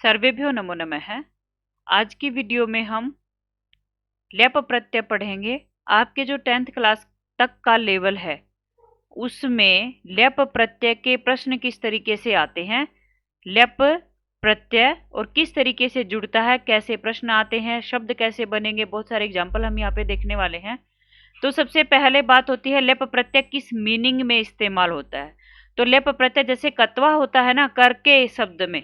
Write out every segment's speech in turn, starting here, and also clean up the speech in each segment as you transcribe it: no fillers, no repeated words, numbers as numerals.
सर्वेभ्यो नमो नमः। आज की वीडियो में हम लेप प्रत्यय पढ़ेंगे। आपके जो 10th क्लास तक का लेवल है उसमें लेप प्रत्यय के प्रश्न किस तरीके से आते हैं, लेप प्रत्यय और किस तरीके से जुड़ता है, कैसे प्रश्न आते हैं, शब्द कैसे बनेंगे, बहुत सारे एग्जाम्पल हम यहाँ पे देखने वाले हैं। तो सबसे पहले बात होती है लेप प्रत्यय किस मीनिंग में इस्तेमाल होता है। तो लेप प्रत्यय जैसे कत्वा होता है ना, करके शब्द में,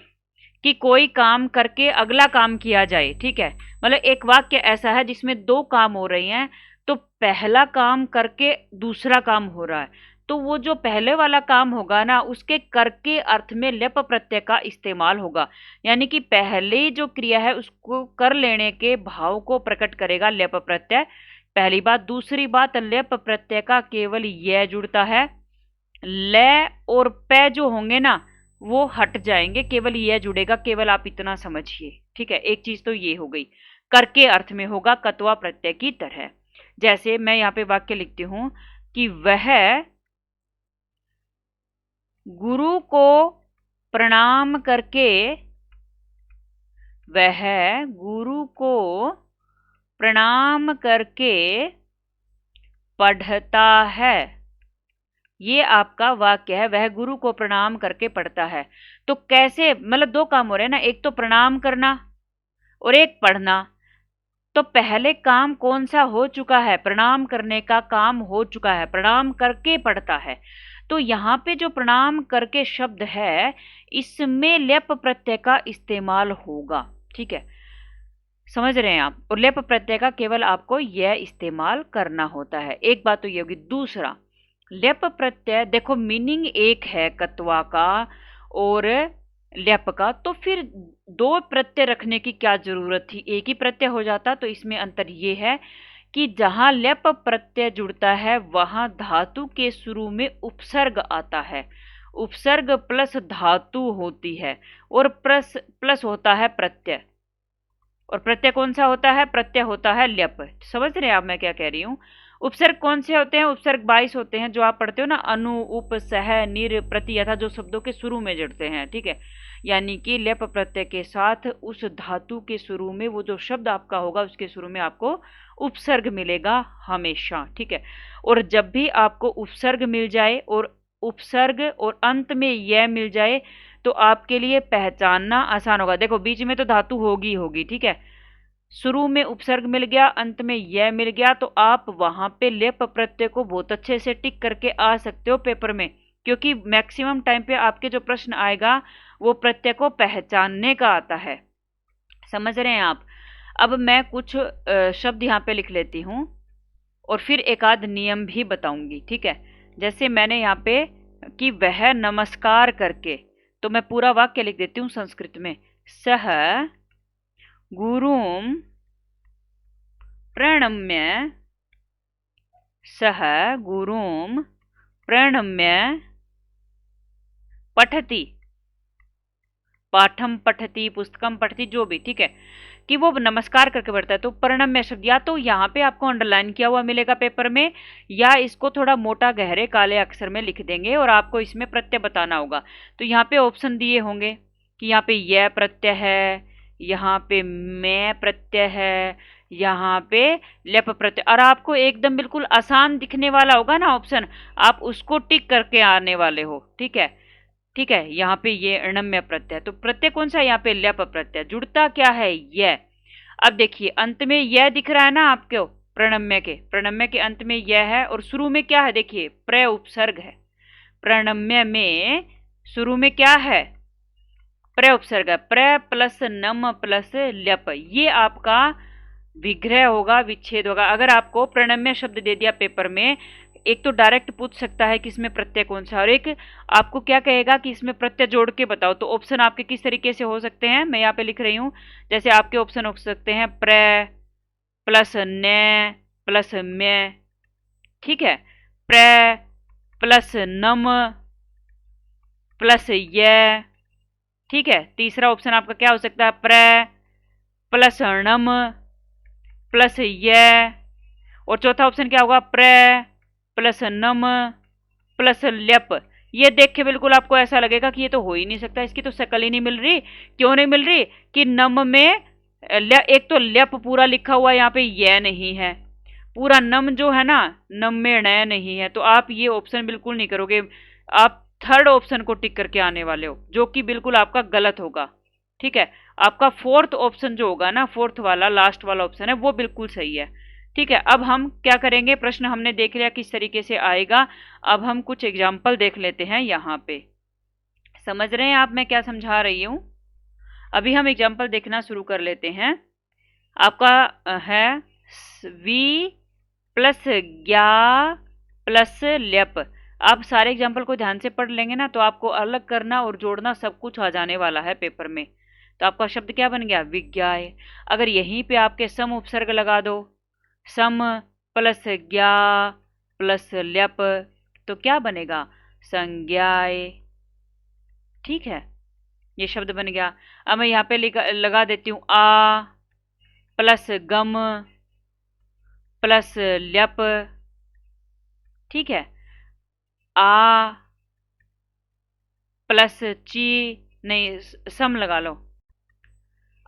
कि कोई काम करके अगला काम किया जाए। ठीक है, मतलब एक वाक्य ऐसा है जिसमें दो काम हो रहे हैं, तो पहला काम करके दूसरा काम हो रहा है, तो वो जो पहले वाला काम होगा ना, उसके करके अर्थ में लेप प्रत्यय का इस्तेमाल होगा। यानी कि पहले जो क्रिया है उसको कर लेने के भाव को प्रकट करेगा लेप प्रत्यय। पहली बात। दूसरी बात, लेप प्रत्यय का केवल यह जुड़ता है, ले और पे जो होंगे ना वो हट जाएंगे, केवल यह जुड़ेगा। केवल आप इतना समझिए। ठीक है, एक चीज तो ये हो गई, करके अर्थ में होगा कत्वा प्रत्यय की तरह। जैसे मैं यहाँ पे वाक्य लिखती हूं कि वह गुरु को प्रणाम करके, वह गुरु को प्रणाम करके पढ़ता है। ये आपका वाक्य है, वह गुरु को प्रणाम करके पढ़ता है। तो कैसे, मतलब दो काम हो रहे हैं ना, एक तो प्रणाम करना और एक पढ़ना। तो पहले काम कौन सा हो चुका है, प्रणाम करने का काम हो चुका है, प्रणाम करके पढ़ता है। तो यहाँ पे जो प्रणाम करके शब्द है इसमें लेप प्रत्यय का इस्तेमाल होगा। ठीक है, समझ रहे हैं आप। और लेप प्रत्यय का केवल आपको यह इस्तेमाल करना होता है। एक बात तो ये होगी। दूसरा, लेप प्रत्यय देखो मीनिंग एक है कत्वा का और लेप का, तो फिर दो प्रत्यय रखने की क्या जरूरत थी, एक ही प्रत्यय हो जाता। तो इसमें अंतर ये है कि जहां लेप प्रत्यय जुड़ता है वहां धातु के शुरू में उपसर्ग आता है, उपसर्ग प्लस धातु होती है, और प्लस होता है प्रत्यय। और प्रत्यय कौन सा होता है, प्रत्यय होता है लेप। समझ रहे हैं आप मैं क्या कह रही हूं। उपसर्ग कौन से होते हैं, उपसर्ग 22 होते हैं जो आप पढ़ते हो ना, अनु, उप, सह, निर, प्रति, यथा, जो शब्दों के शुरू में जुड़ते हैं। ठीक है, यानी कि लेप प्रत्यय के साथ उस धातु के शुरू में वो जो शब्द आपका होगा उसके शुरू में आपको उपसर्ग मिलेगा हमेशा। ठीक है, और जब भी आपको उपसर्ग मिल जाए और उपसर्ग और अंत में यह मिल जाए तो आपके लिए पहचानना आसान होगा। देखो बीच में तो धातु होगी होगी, ठीक है, शुरू में उपसर्ग मिल गया, अंत में यह मिल गया, तो आप वहां पे लेप प्रत्यय को बहुत अच्छे से टिक करके आ सकते हो पेपर में, क्योंकि मैक्सिमम टाइम पे आपके जो प्रश्न आएगा वो प्रत्यय को पहचानने का आता है। समझ रहे हैं आप। अब मैं कुछ शब्द यहाँ पे लिख लेती हूँ और फिर एक आध नियम भी बताऊंगी। ठीक है, जैसे मैंने यहाँ पे कि वह नमस्कार करके, तो मैं पूरा वाक्य लिख देती हूँ संस्कृत में। सह गुरुम प्रणम्य, सह गुरुम प्रणम्य पठति, पाठम पठति, पुस्तकम पठति, जो भी। ठीक है, कि वो नमस्कार करके पढ़ता है। तो प्रणम्य शब्द या तो यहाँ पे आपको अंडरलाइन किया हुआ मिलेगा पेपर में, या इसको थोड़ा मोटा गहरे काले अक्षर में लिख देंगे और आपको इसमें प्रत्यय बताना होगा। तो यहाँ पे ऑप्शन दिए होंगे कि यहाँ पे यह प्रत्यय है, यहाँ पे मैं प्रत्यय है, यहाँ पे लेप प्रत्यय, और आपको एकदम बिल्कुल आसान दिखने वाला होगा ना ऑप्शन, आप उसको टिक करके आने वाले हो। ठीक है, ठीक है, यहाँ पे ये अणम्य प्रत्यय, तो प्रत्यय कौन सा, यहाँ पे लेप प्रत्यय। जुड़ता क्या है, यह। अब देखिए अंत में यह दिख रहा है ना आपको, प्रणम्य के अंत में यह है और शुरू में क्या है, देखिए प्र उपसर्ग है। प्रणम्य में शुरू में क्या है, प्र उपसर्ग है, प्र प्लस नम प्लस लेप। ये आपका विग्रह होगा, विच्छेद होगा। अगर आपको प्रणम्य शब्द दे दिया पेपर में, एक तो डायरेक्ट पूछ सकता है कि इसमें प्रत्यय कौन सा, और एक आपको क्या कहेगा कि इसमें प्रत्यय जोड़ के बताओ। तो ऑप्शन आपके किस तरीके से हो सकते हैं, मैं यहाँ पे लिख रही हूं। जैसे आपके ऑप्शन हो सकते हैं प्र प्लस न प्लस में, ठीक है, प्र प्लस नम प्लस य। ठीक है, तीसरा ऑप्शन आपका क्या हो सकता है, प्र प्लस णम प्लस य, और चौथा ऑप्शन क्या होगा, प्र प्लस नम प्लस लेप। ये देख के बिल्कुल आपको ऐसा लगेगा कि ये तो हो ही नहीं सकता, इसकी तो शक्ल ही नहीं मिल रही। क्यों नहीं मिल रही? कि नम में एक तो ल्यप पूरा लिखा हुआ यहाँ पे ये नहीं है, पूरा नम जो है ना, नम में न नहीं है, तो आप ये ऑप्शन बिल्कुल नहीं करोगे। आप थर्ड ऑप्शन को टिक करके आने वाले हो, जो कि बिल्कुल आपका गलत होगा। ठीक है, आपका फोर्थ ऑप्शन जो होगा ना, फोर्थ वाला लास्ट वाला ऑप्शन है, वो बिल्कुल सही है। ठीक है, अब हम क्या करेंगे, प्रश्न हमने देख लिया किस तरीके से आएगा। अब हम कुछ एग्जाम्पल देख लेते हैं यहाँ पे। समझ रहे हैं आप मैं क्या समझा रही हूँ? अभी हम एग्जाम्पल देखना शुरू कर लेते हैं। आपका है वी प्लस ज्ञा प्लस ल्यप। आप सारे एग्जाम्पल को ध्यान से पढ़ लेंगे ना, तो आपको अलग करना और जोड़ना सब कुछ आ जाने वाला है पेपर में। तो आपका शब्द क्या बन गया? विज्ञाय। अगर यहीं पे आपके सम उपसर्ग लगा दो, सम प्लस ज्ञा प्लस ल्यप, तो क्या बनेगा? संज्ञाय। ठीक है, ये शब्द बन गया। अब मैं यहाँ पे लगा देती हूँ आ प्लस गम प्लस ल्यप। ठीक है, आ प्लस ची, नहीं सम लगा लो,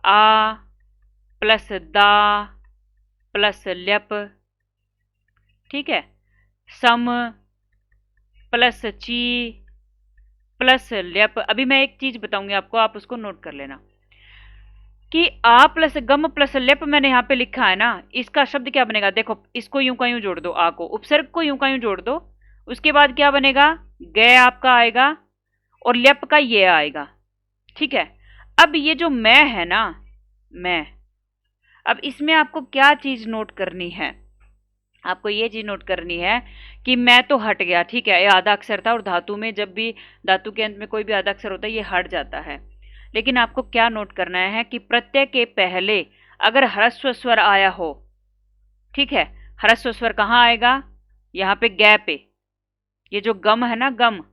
आ प्लस दा प्लस ल्यप। ठीक है, सम प्लस ची प्लस ल्यप। अभी मैं एक चीज बताऊंगी आपको, आप उसको नोट कर लेना कि आ प्लस गम प्लस ल्यप मैंने यहाँ पे लिखा है ना, इसका शब्द क्या बनेगा? देखो, इसको यूं का यूं जोड़ दो, आ को, उपसर्ग को यूं का यूं जोड़ दो, उसके बाद क्या बनेगा? गय आपका आएगा और ल्यप का ये आएगा। ठीक है, अब ये जो मैं है ना, मैं, अब इसमें आपको क्या चीज नोट करनी है? आपको ये चीज नोट करनी है कि मैं तो हट गया। ठीक है, ये आधा अक्षर था, और धातु में जब भी धातु के अंत में कोई भी आधा अक्षर होता है ये हट जाता है। लेकिन आपको क्या नोट करना है कि प्रत्यय के पहले अगर ह्रस्व स्वर आया हो, ठीक है, ह्रस्व स्वर कहाँ आएगा? यहाँ पे ग पे, ये जो गम है ना, गम,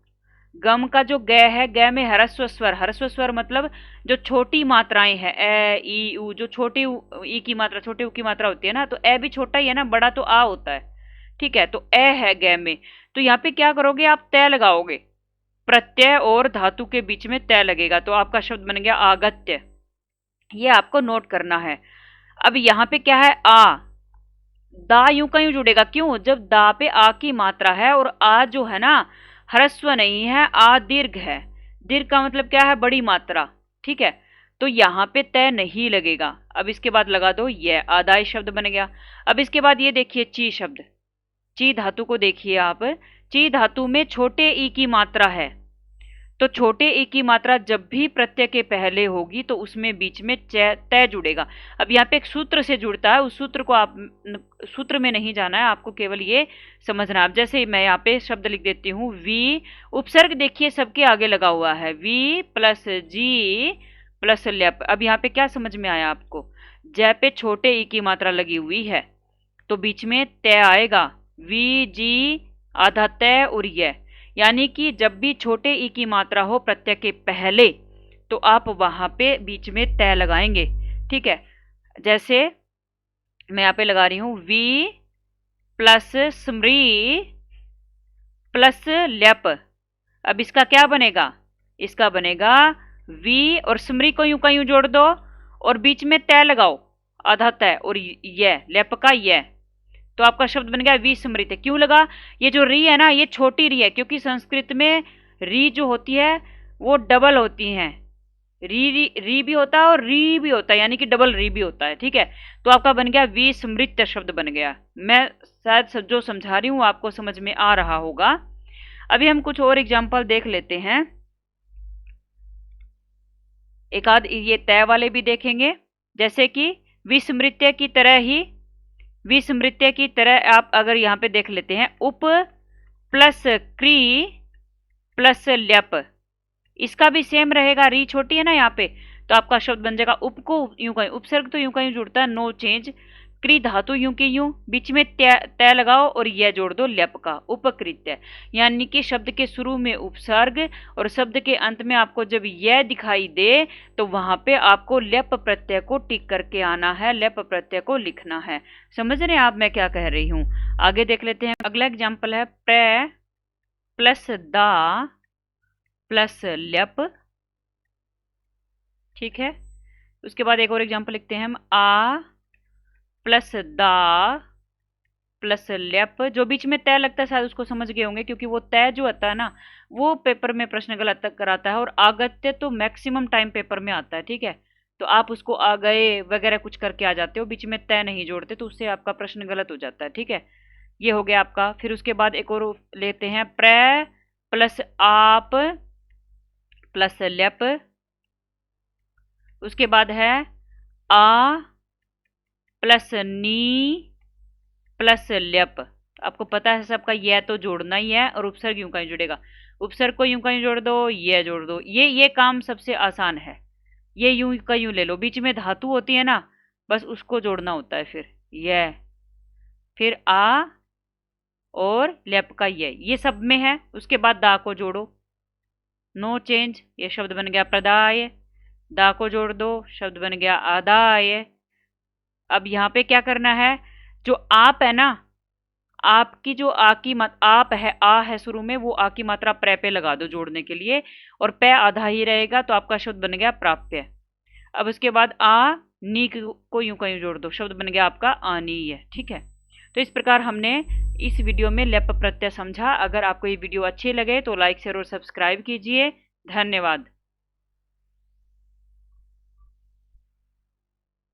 गम का जो ग है, ग में ह्रस्व स्वर, ह्रस्व स्वर मतलब जो छोटी मात्राएं हैं, ए ई उ, जो छोटी ई की मात्रा, छोटी उ की मात्रा होती है ना, तो ए भी छोटा ही है ना, बड़ा तो आ होता है। ठीक है, तो ए है ग में, तो यहाँ पे क्या करोगे? आप तय लगाओगे, प्रत्यय और धातु के बीच में तय लगेगा, तो आपका शब्द बन गया आगत्य। ये आपको नोट करना है। अब यहाँ पे क्या है? आ, दा यूं का यूं जुड़ेगा, क्यों? जब दा पे आ की मात्रा है और आ जो है ना ह्रस्व नहीं है, आ दीर्घ है। दीर्घ का मतलब क्या है? बड़ी मात्रा। ठीक है, तो यहाँ पे तय नहीं लगेगा। अब इसके बाद लगा दो ये, आदाय शब्द बन गया। अब इसके बाद ये देखिए ची शब्द, ची धातु को देखिए आप, ची धातु में छोटे ई की मात्रा है, तो छोटे ई की मात्रा जब भी प्रत्यय के पहले होगी तो उसमें बीच में तय जुड़ेगा। अब यहाँ पे एक सूत्र से जुड़ता है, उस सूत्र को आप सूत्र में नहीं जाना है, आपको केवल ये समझना। अब जैसे मैं यहाँ पे शब्द लिख देती हूँ वी, उपसर्ग देखिए सबके आगे लगा हुआ है, वी प्लस जी प्लस ल्यप। अब यहाँ पे क्या समझ में आया आपको? जय पे छोटे ई की मात्रा लगी हुई है तो बीच में तय आएगा, वी जी आधा तय और यह, यानी कि जब भी छोटे ई की मात्रा हो प्रत्यय के पहले तो आप वहां पे बीच में तय लगाएंगे। ठीक है, जैसे मैं यहाँ पे लगा रही हूं वी प्लस स्मृ प्लस ल्यप। अब इसका क्या बनेगा? इसका बनेगा वी और स्मृ को यूं का यूं जोड़ दो और बीच में तय लगाओ, आधा तय और ये ल्यप का ये, तो आपका शब्द बन गया विस्मृत। क्यों लगा? ये जो री है ना, ये छोटी री है, क्योंकि संस्कृत में री जो होती है वो डबल होती हैं, री भी होता है और री भी होता है, यानी कि डबल री भी होता है। ठीक है, तो आपका बन गया विस्मृत शब्द बन गया। मैं शायद जो समझा रही हूं आपको समझ में आ रहा होगा। अभी हम कुछ और एग्जाम्पल देख लेते हैं, एक आध ये तय वाले भी देखेंगे, जैसे कि विस्मृत्य की तरह ही, विस्मृत्य की तरह आप अगर यहाँ पे देख लेते हैं, उप प्लस क्री प्लस ल्यप, इसका भी सेम रहेगा, री छोटी है ना यहाँ पे, तो आपका शब्द बन जाएगा उप को यूं का उपसर्ग तो यूं का यूं जुड़ता है, नो चेंज, क्री धातु यूं की यूं, बीच में तय लगाओ और यह जोड़ दो ल्यप का, उपकृत्य। यानी कि शब्द के शुरू में उपसर्ग और शब्द के अंत में आपको जब यह दिखाई दे तो वहां पे आपको ल्यप प्रत्यय को टिक करके आना है, ल्यप प्रत्यय को लिखना है। समझ रहे हैं आप मैं क्या कह रही हूं? आगे देख लेते हैं। अगला एग्जाम्पल है प्र प्लस दा प्लस ल्यप। ठीक है, उसके बाद एक और एग्जांपल लिखते हैं हम, आ प्लस दा प्लस ल्यप। जो बीच में तय लगता है शायद उसको समझ गए होंगे, क्योंकि वो तय जो आता है ना वो पेपर में प्रश्न गलत कराता है, और आगत्य तो मैक्सिमम टाइम पेपर में आता है। ठीक है, तो आप उसको आ गए वगैरह कुछ करके आ जाते हो, बीच में तय नहीं जोड़ते, तो उससे आपका प्रश्न गलत हो जाता है। ठीक है, ये हो गया आपका। फिर उसके बाद एक और लेते हैं, प्र प्लस आप प्लस ल्यप। उसके बाद है आ प्लस नी प्लस ल्यप। आपको पता है सबका यह तो जोड़ना ही है, और उपसर्ग यूं का यूं जुड़ेगा। उपसर्ग को यूं का यूं जोड़ दो, यह जोड़ दो। ये काम सबसे आसान है। ये यूं का यूं ले लो, बीच में धातु होती है ना, बस उसको जोड़ना होता है। फिर यह, फिर आ और ल्यप का ये सब में है। उसके बाद दा को जोड़ो, नो चेंज। ये शब्द बन गया प्रदाय। दा को जोड़ दो, शब्द बन गया आदाय। अब यहाँ पे क्या करना है, जो आप है ना, आपकी जो आ की आप है, आ है शुरू में, वो आ की मात्रा प्र पे लगा दो जोड़ने के लिए, और पे आधा ही रहेगा, तो आपका शब्द बन गया प्राप्य। अब उसके बाद आ नी को यूं का यूं जोड़ दो, शब्द बन गया आपका आनीय। ठीक है, तो इस प्रकार हमने इस वीडियो में लेप प्रत्यय समझा। अगर आपको ये वीडियो अच्छे लगे तो लाइक शेयर और सब्सक्राइब कीजिए। धन्यवाद।